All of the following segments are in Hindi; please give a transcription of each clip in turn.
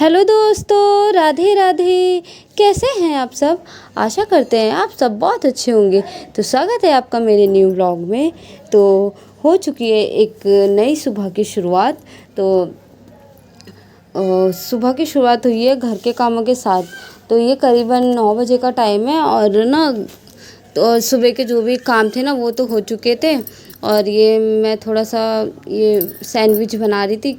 हेलो दोस्तों, राधे राधे। कैसे हैं आप सब? आशा करते हैं आप सब बहुत अच्छे होंगे। तो स्वागत है आपका मेरे न्यू व्लॉग में। तो हो चुकी है एक नई सुबह की शुरुआत। तो सुबह की शुरुआत हुई है घर के कामों के साथ। तो ये करीबन 9 बजे का टाइम है और ना तो सुबह के जो भी काम थे ना वो तो हो चुके थे। और ये मैं थोड़ा सा ये सैंडविच बना रही थी,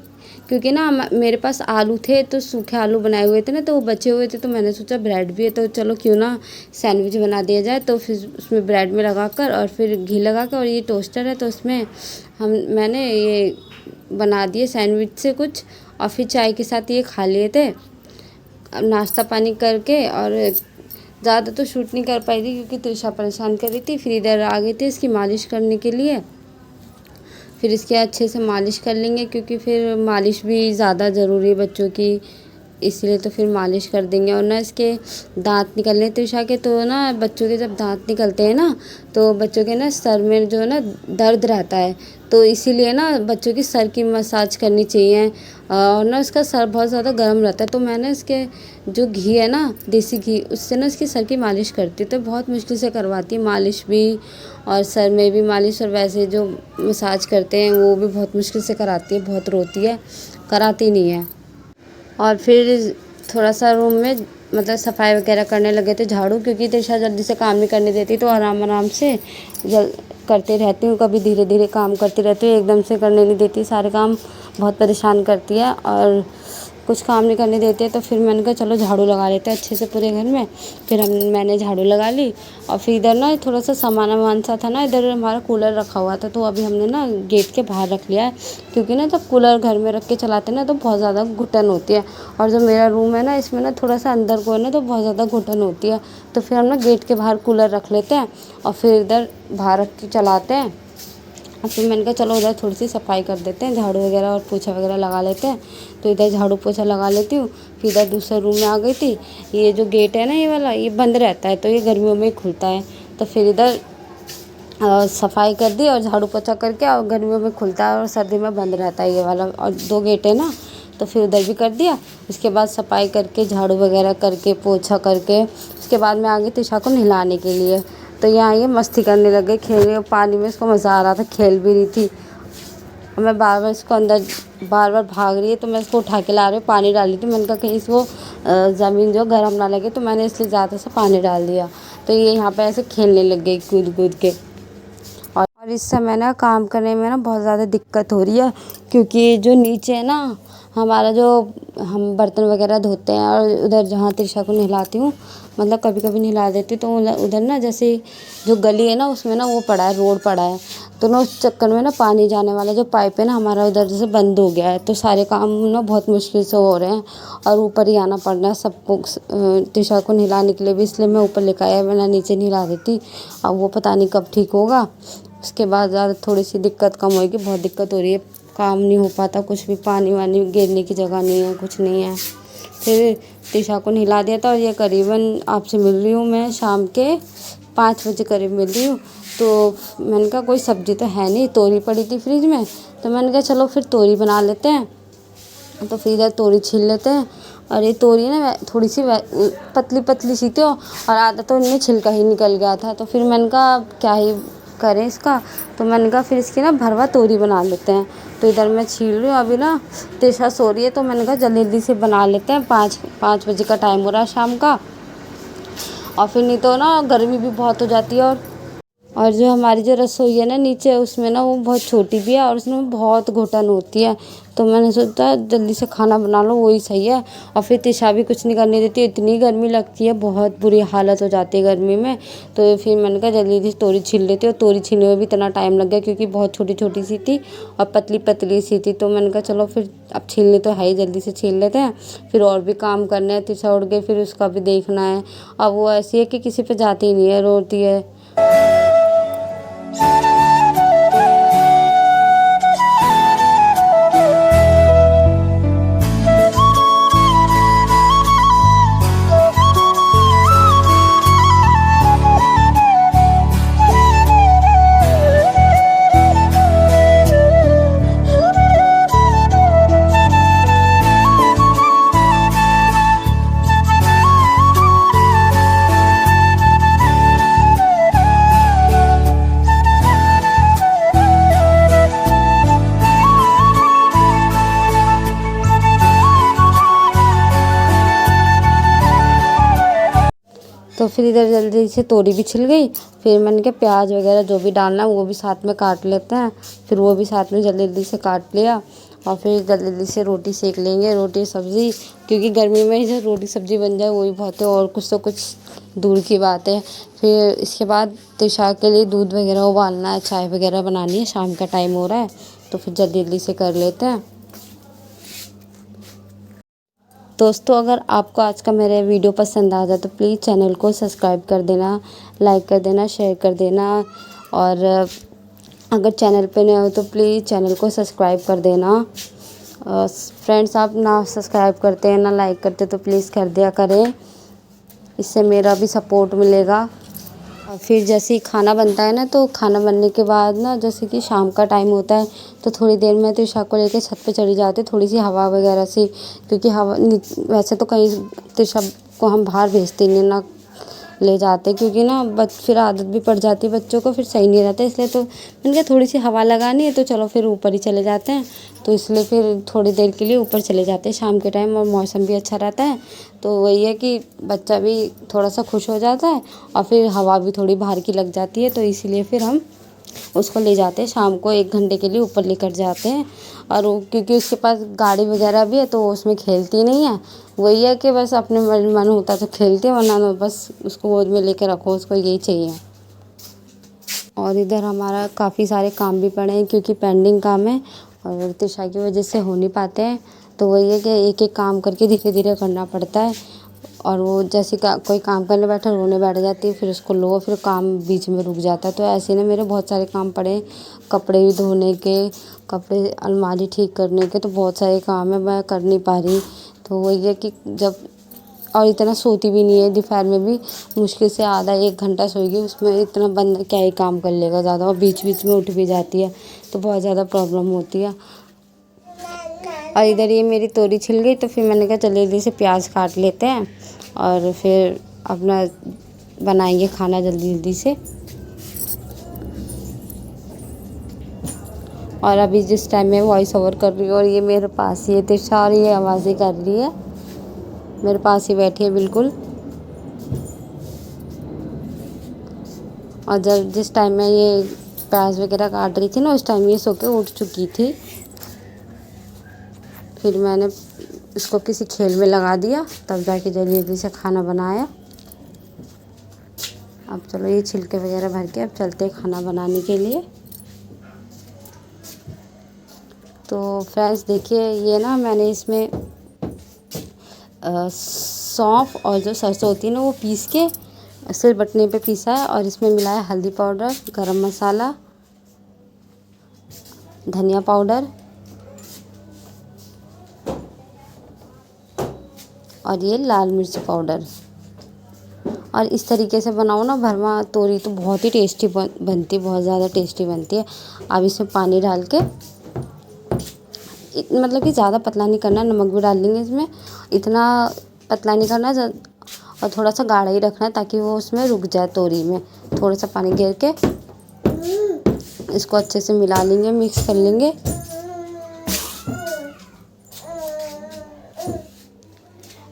क्योंकि ना मेरे पास आलू थे तो सूखे आलू बनाए हुए थे ना, तो वो बचे हुए थे। तो मैंने सोचा ब्रेड भी है तो चलो क्यों ना सैंडविच बना दिया जाए। तो फिर उसमें ब्रेड में लगाकर और फिर घी लगा कर, और ये टोस्टर है तो उसमें मैंने ये बना दिए सैंडविच से कुछ, और फिर चाय के साथ ये खा लिए थे अब नाश्ता पानी करके। और ज़्यादा तो शूट नहीं कर पाई थी क्योंकि त्रिशा परेशान कर रही थी। फिर इधर आ गए थे इसकी मालिश करने के लिए। फिर इसके अच्छे से मालिश कर लेंगे क्योंकि फिर मालिश भी ज़्यादा ज़रूरी है बच्चों की, इसलिए तो फिर मालिश कर देंगे। और ना इसके दांत निकलने त्रिशा के, तो ना बच्चों के जब दांत निकलते हैं ना तो बच्चों के ना सर में जो है ना दर्द रहता है, तो इसीलिए ना बच्चों की सर की मसाज करनी चाहिए। और ना इसका सर बहुत ज़्यादा गर्म रहता है, तो मैंने इसके जो घी है ना देसी घी, उससे ना इसकी सर की मालिश करती हूँ। तो बहुत मुश्किल से करवाती है मालिश भी, और सर में भी मालिश, और वैसे जो मसाज करते हैं वो भी बहुत मुश्किल से कराती है, बहुत रोती है, कराती नहीं है। और फिर थोड़ा सा रूम में मतलब सफाई वगैरह करने लगे थे, झाड़ू, क्योंकि त्रिशा जल्दी से काम नहीं करने देती, तो आराम आराम से करते रहती हूँ। कभी धीरे धीरे काम करती रहती हूँ, एकदम से करने नहीं देती सारे काम, बहुत परेशान करती है और कुछ काम नहीं करने देते। तो फिर मैंने कहा चलो झाड़ू लगा लेते हैं अच्छे से पूरे घर में। फिर मैंने झाड़ू लगा ली। और फिर इधर ना थोड़ा सा सामान वामान सा था ना, इधर हमारा कूलर रखा हुआ था, तो अभी हमने ना गेट के बाहर रख लिया है, क्योंकि ना जब कूलर घर में रख के चलाते हैं ना तो बहुत ज़्यादा घुटन होती है। और जो मेरा रूम है ना इसमें ना थोड़ा सा अंदर को है ना, तो बहुत ज़्यादा घुटन होती है। तो फिर हम ना गेट के बाहर कूलर रख लेते हैं और फिर इधर बाहर रख के चलाते हैं। और फिर मैंने कहा चलो उधर थोड़ी सी सफाई कर देते हैं, झाड़ू वगैरह और पोछा वगैरह लगा लेते हैं। तो इधर झाड़ू पोछा लगा लेती हूँ। फिर इधर दूसरे रूम में आ गई थी। ये जो गेट है ना ये वाला, ये बंद रहता है, तो ये गर्मियों में ही खुलता है। तो फिर इधर सफाई कर दी और झाड़ू पोछा करके, और गर्मियों में खुलता है और सर्दी में बंद रहता है ये वाला, और 2 गेट है ना, तो फिर उधर भी कर दिया। उसके बाद सफाई करके झाड़ू वगैरह करके पोछा करके उसके बाद मैं आ गई त्रिशा को नहलाने के लिए। तो यहाँ ये मस्ती करने लग गई, खेल रही, पानी में इसको मज़ा आ रहा था, खेल भी रही थी। और मैं बार बार इसको अंदर बार बार भाग रही है, तो मैं इसको उठा के ला रही हूँ, पानी डाल दी थी। मैंने कहा कहीं इसको ज़मीन जो गर्म ना लगे, तो मैंने इसलिए ज़्यादा से पानी डाल दिया। तो ये यहाँ पे ऐसे खेलने लग गई कूद कूद के। और इस समय ना काम करने में ना बहुत ज़्यादा दिक्कत हो रही है, क्योंकि जो नीचे है ना हमारा, जो हम बर्तन वगैरह धोते हैं, और उधर जहाँ त्रिशा को नहलाती हूँ, मतलब कभी कभी नहला देती हूँ, तो उधर ना जैसे जो गली है ना उसमें ना वो पड़ा है, रोड पड़ा है। तो ना उस चक्कर में ना पानी जाने वाला जो पाइप है ना हमारा उधर जैसे बंद हो गया है, तो सारे काम ना बहुत मुश्किल से हो रहे हैं और ऊपर ही आना पड़ रहा है सबको त्रिशा को नहलाने के लिए भी, इसलिए मैं ऊपर लेकर आया, वरना नीचे नहला देती। अब वो पता नहीं कब ठीक होगा। उसके बाद ज़्यादा थोड़ी सी दिक्कत कम होगी, बहुत दिक्कत हो रही है, काम नहीं हो पाता कुछ भी, पानी वानी गिरने की जगह नहीं है, कुछ नहीं है। फिर त्रिशा को नहला दिया था, और ये करीबन आपसे मिल रही हूँ मैं शाम के 5 बजे करीब मिल रही हूँ। तो मैंने कहा कोई सब्ज़ी तो है नहीं, तोरी पड़ी थी फ्रिज में, तो मैंने कहा चलो फिर तोरी बना लेते हैं। तो फिर इधर तोरी छील लेते हैं। और ये तोरी ना थोड़ी सी पतली पतली सी थी, और आधा तो इनमें छिलका ही निकल गया था। तो फिर मैंने कहा क्या ही करें इसका, तो मैंने कहा फिर इसकी ना भरवा तोरी बना लेते हैं। तो इधर मैं छील रही हूँ, अभी ना त्रिशा सो रही है, तो मैंने कहा जल्दी जल्दी से बना लेते हैं, 5 बजे का टाइम हो रहा है शाम का। और फिर नहीं तो ना गर्मी भी बहुत हो जाती है। और जो हमारी जो रसोई है ना नीचे, उसमें ना वो बहुत छोटी भी है और उसमें बहुत घुटन होती है। तो मैंने सोचा जल्दी से खाना बना लो, वही सही है। और फिर त्रिशा भी कुछ नहीं करने देती, इतनी गर्मी लगती है, बहुत बुरी हालत हो जाती है गर्मी में। तो फिर मैंने कहा जल्दी जल्दी तोरी छील लेती हूँ। तोरी छीलने में भी इतना टाइम लग गया क्योंकि बहुत छोटी छोटी सी थी और पतली पतली सी थी। तो मैंने कहा चलो फिर अब छीलने तो है ही, जल्दी से छील लेते हैं। फिर और भी काम करने हैं, त्रिशा उठ गई, फिर उसका भी देखना है। अब वो ऐसी है कि किसी पे जाती ही नहीं है, रोती है। तो फिर इधर जल्दी से तोरी भी छिल गई। फिर मैंने कहा प्याज वगैरह जो भी डालना है वो भी साथ में काट लेते हैं। फिर वो भी साथ में जल्दी जल्दी से काट लिया और फिर जल्दी जल्दी से रोटी सेक लेंगे, रोटी सब्ज़ी, क्योंकि गर्मी में जो रोटी सब्ज़ी बन जाए वही बहुत है, और कुछ तो कुछ दूर की बात है। फिर इसके बाद तिशा के लिए दूध वगैरह उबालना है, चाय वगैरह बनानी है, शाम का टाइम हो रहा है तो फिर जल्दी जल्दी से कर लेते हैं। दोस्तों अगर आपको आज का मेरा वीडियो पसंद आ जाए तो प्लीज़ चैनल को सब्सक्राइब कर देना, लाइक कर देना, शेयर कर देना, और अगर चैनल पे नए हो तो प्लीज़ चैनल को सब्सक्राइब कर देना। फ्रेंड्स आप ना सब्सक्राइब करते हैं ना लाइक करते तो प्लीज़ कर दिया करें, इससे मेरा भी सपोर्ट मिलेगा। और फिर जैसे ही खाना बनता है ना, तो खाना बनने के बाद ना जैसे कि शाम का टाइम होता है तो थोड़ी देर में त्रिशा को लेकर छत पे चली जाती है, थोड़ी सी हवा वगैरह से, क्योंकि हवा वैसे तो कहीं त्रिशा को हम बाहर भेजते नहीं ना ले जाते, क्योंकि ना फिर आदत भी पड़ जाती है बच्चों को, फिर सही नहीं रहता। इसलिए तो मैंने कहा थोड़ी सी हवा लगानी है तो चलो फिर ऊपर ही चले जाते हैं, तो इसलिए फिर थोड़ी देर के लिए ऊपर चले जाते हैं शाम के टाइम, और मौसम भी अच्छा रहता है। तो वही है कि बच्चा भी थोड़ा सा खुश हो जाता है और फिर हवा भी थोड़ी बाहर की लग जाती है, तो इसीलिए फिर हम उसको ले जाते हैं शाम को 1 घंटे के लिए ऊपर लेकर जाते हैं। और वो क्योंकि उसके पास गाड़ी वगैरह भी है तो वो उसमें खेलती नहीं है, वही है कि बस अपने मन होता तो खेलती है, वरना तो बस उसको गोद में लेकर रखो, उसको यही चाहिए। और इधर हमारा काफ़ी सारे काम भी पड़े हैं क्योंकि पेंडिंग काम है और त्रिशा की वजह से हो नहीं पाते हैं, तो वही है कि एक एक काम करके धीरे धीरे करना पड़ता है। और वो जैसे कोई काम करने बैठा रोने बैठ जाती है, फिर उसको लो, फिर काम बीच में रुक जाता है। तो ऐसे ना मेरे बहुत सारे काम पड़े हैं, कपड़े भी धोने के, कपड़े अलमारी ठीक करने के, तो बहुत सारे काम है, मैं कर नहीं पा रही। तो वही है कि जब, और इतना सोती भी नहीं है, दोपहर में भी मुश्किल से आधा 1 घंटा सोएगी, उसमें इतना बंद क्या ही काम कर लेगा ज़्यादा, और बीच बीच में उठ भी जाती है तो बहुत ज़्यादा प्रॉब्लम होती है। और इधर ये मेरी तोरी छिल गई तो फिर मैंने कहा चलिए जल्दी से प्याज काट लेते हैं और फिर अपना बनाएंगे खाना जल्दी जल्दी से। और अभी जिस टाइम मैं वॉइस ओवर कर रही हूँ और ये मेरे पास ही है त्रिशा, और ये आवाज़ें कर रही है, मेरे पास ही बैठी है बिल्कुल। और जब जिस टाइम मैं ये प्याज वगैरह काट रही थी ना, उस टाइम ये सो के उठ चुकी थी। फिर मैंने इसको किसी खेल में लगा दिया, तब जाके जल्दी जल्दी से खाना बनाया। अब चलो ये छिलके वगैरह भर के अब चलते हैं खाना बनाने के लिए। तो फ्रेंड्स देखिए ये ना मैंने इसमें सौंफ और जो सरसों होती है ना वो पीस के सिल बटने पे पीसा है, और इसमें मिलाया हल्दी पाउडर, गरम मसाला, धनिया पाउडर, और ये लाल मिर्च पाउडर। और इस तरीके से बनाओ ना भरमा तोरी तो बहुत ही टेस्टी बनती है, बहुत ज़्यादा टेस्टी बनती है। अब इसमें पानी डाल के मतलब कि ज़्यादा पतला नहीं करना, नमक भी डाल देंगे इसमें, इतना पतला नहीं करना, और थोड़ा सा गाढ़ा ही रखना है ताकि वो उसमें रुक जाए तोरी में। थोड़ा सा पानी घेर के इसको अच्छे से मिला लेंगे, मिक्स कर लेंगे।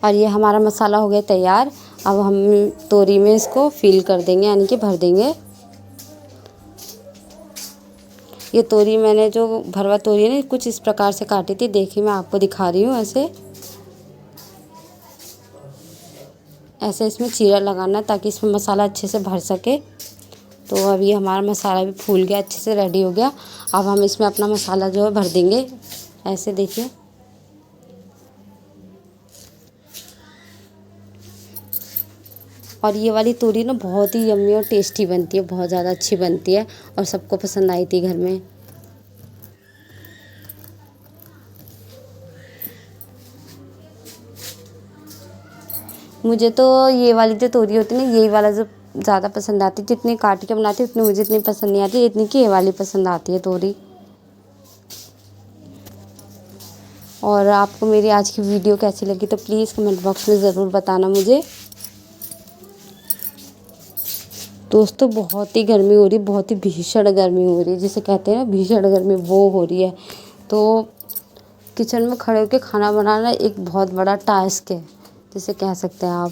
और ये हमारा मसाला हो गया तैयार। अब हम तोरी में इसको फिल कर देंगे, यानी कि भर देंगे। ये तोरी मैंने जो भरवा तोरी है ना कुछ इस प्रकार से काटी थी, देखिए मैं आपको दिखा रही हूँ। ऐसे इसमें चीरा लगाना ताकि इसमें मसाला अच्छे से भर सके। तो अभी हमारा मसाला भी फूल गया, अच्छे से रेडी हो गया। अब हम इसमें अपना मसाला जो है भर देंगे, ऐसे देखिए। और ये वाली तोरी ना बहुत ही यम्मी और टेस्टी बनती है, बहुत ज़्यादा अच्छी बनती है और सबको पसंद आई थी घर में। मुझे तो ये वाली जो तोरी होती है ना, यही वाला जो ज़्यादा पसंद आती है, जितनी काट के बनाती है उतनी मुझे इतनी पसंद नहीं आती, इतनी की ये वाली पसंद आती है तोरी। और आपको मेरी आज की वीडियो कैसी लगी तो प्लीज़ कमेंट बॉक्स में ज़रूर बताना मुझे। दोस्तों बहुत ही गर्मी हो रही, बहुत ही भीषण गर्मी हो रही, जिसे कहते हैं ना भीषण गर्मी, वो हो रही है। तो किचन में खड़े होकर खाना बनाना एक बहुत बड़ा टास्क है, जिसे कह सकते हैं आप।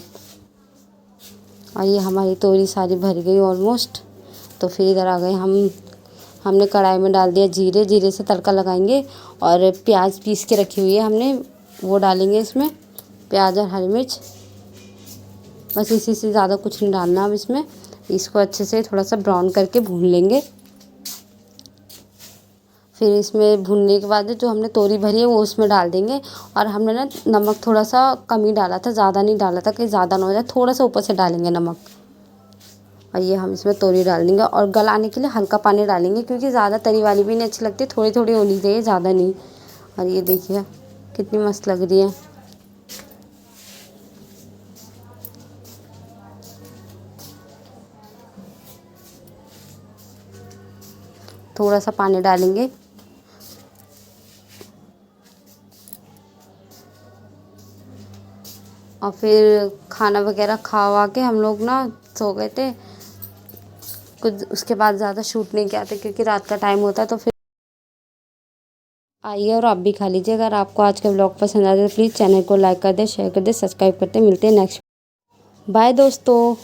और ये हमारी तोरी सारी भर गई ऑलमोस्ट। तो फिर इधर आ गए हमने कढ़ाई में डाल दिया जीरे। जीरे से तड़का लगाएंगे और प्याज पीस के रखी हुई है हमने, वो डालेंगे इसमें, प्याज और हरी मिर्च। बस इसी से ज़्यादा कुछ नहीं डालना अब इसमें। इसको अच्छे से थोड़ा सा ब्राउन करके भून लेंगे। फिर इसमें भूनने के बाद जो हमने तोरी भरी है वो उसमें डाल देंगे। और हमने ना नमक थोड़ा सा कम ही डाला था, ज़्यादा नहीं डाला था कि ज़्यादा ना हो जाए, थोड़ा सा ऊपर से डालेंगे नमक। और ये हम इसमें तोरी डाल देंगे और गलाने के लिए हल्का पानी डालेंगे, क्योंकि ज़्यादा तरी वाली भी नहीं अच्छी लगती, थोड़ी थोड़ी होनी चाहिए, ज़्यादा नहीं। और ये देखिए कितनी मस्त लग रही है। थोड़ा सा पानी डालेंगे। और फिर खाना वगैरह खा वा के हम लोग ना सो गए थे। कुछ उसके बाद ज़्यादा शूट नहीं किया था, क्योंकि रात का टाइम होता है। तो फिर आइए और आप भी खा लीजिए। अगर आपको आज का व्लॉग पसंद आए तो प्लीज़ चैनल को लाइक कर दे, शेयर कर दे, सब्सक्राइब करते। मिलते हैं नेक्स्ट। बाय दोस्तों।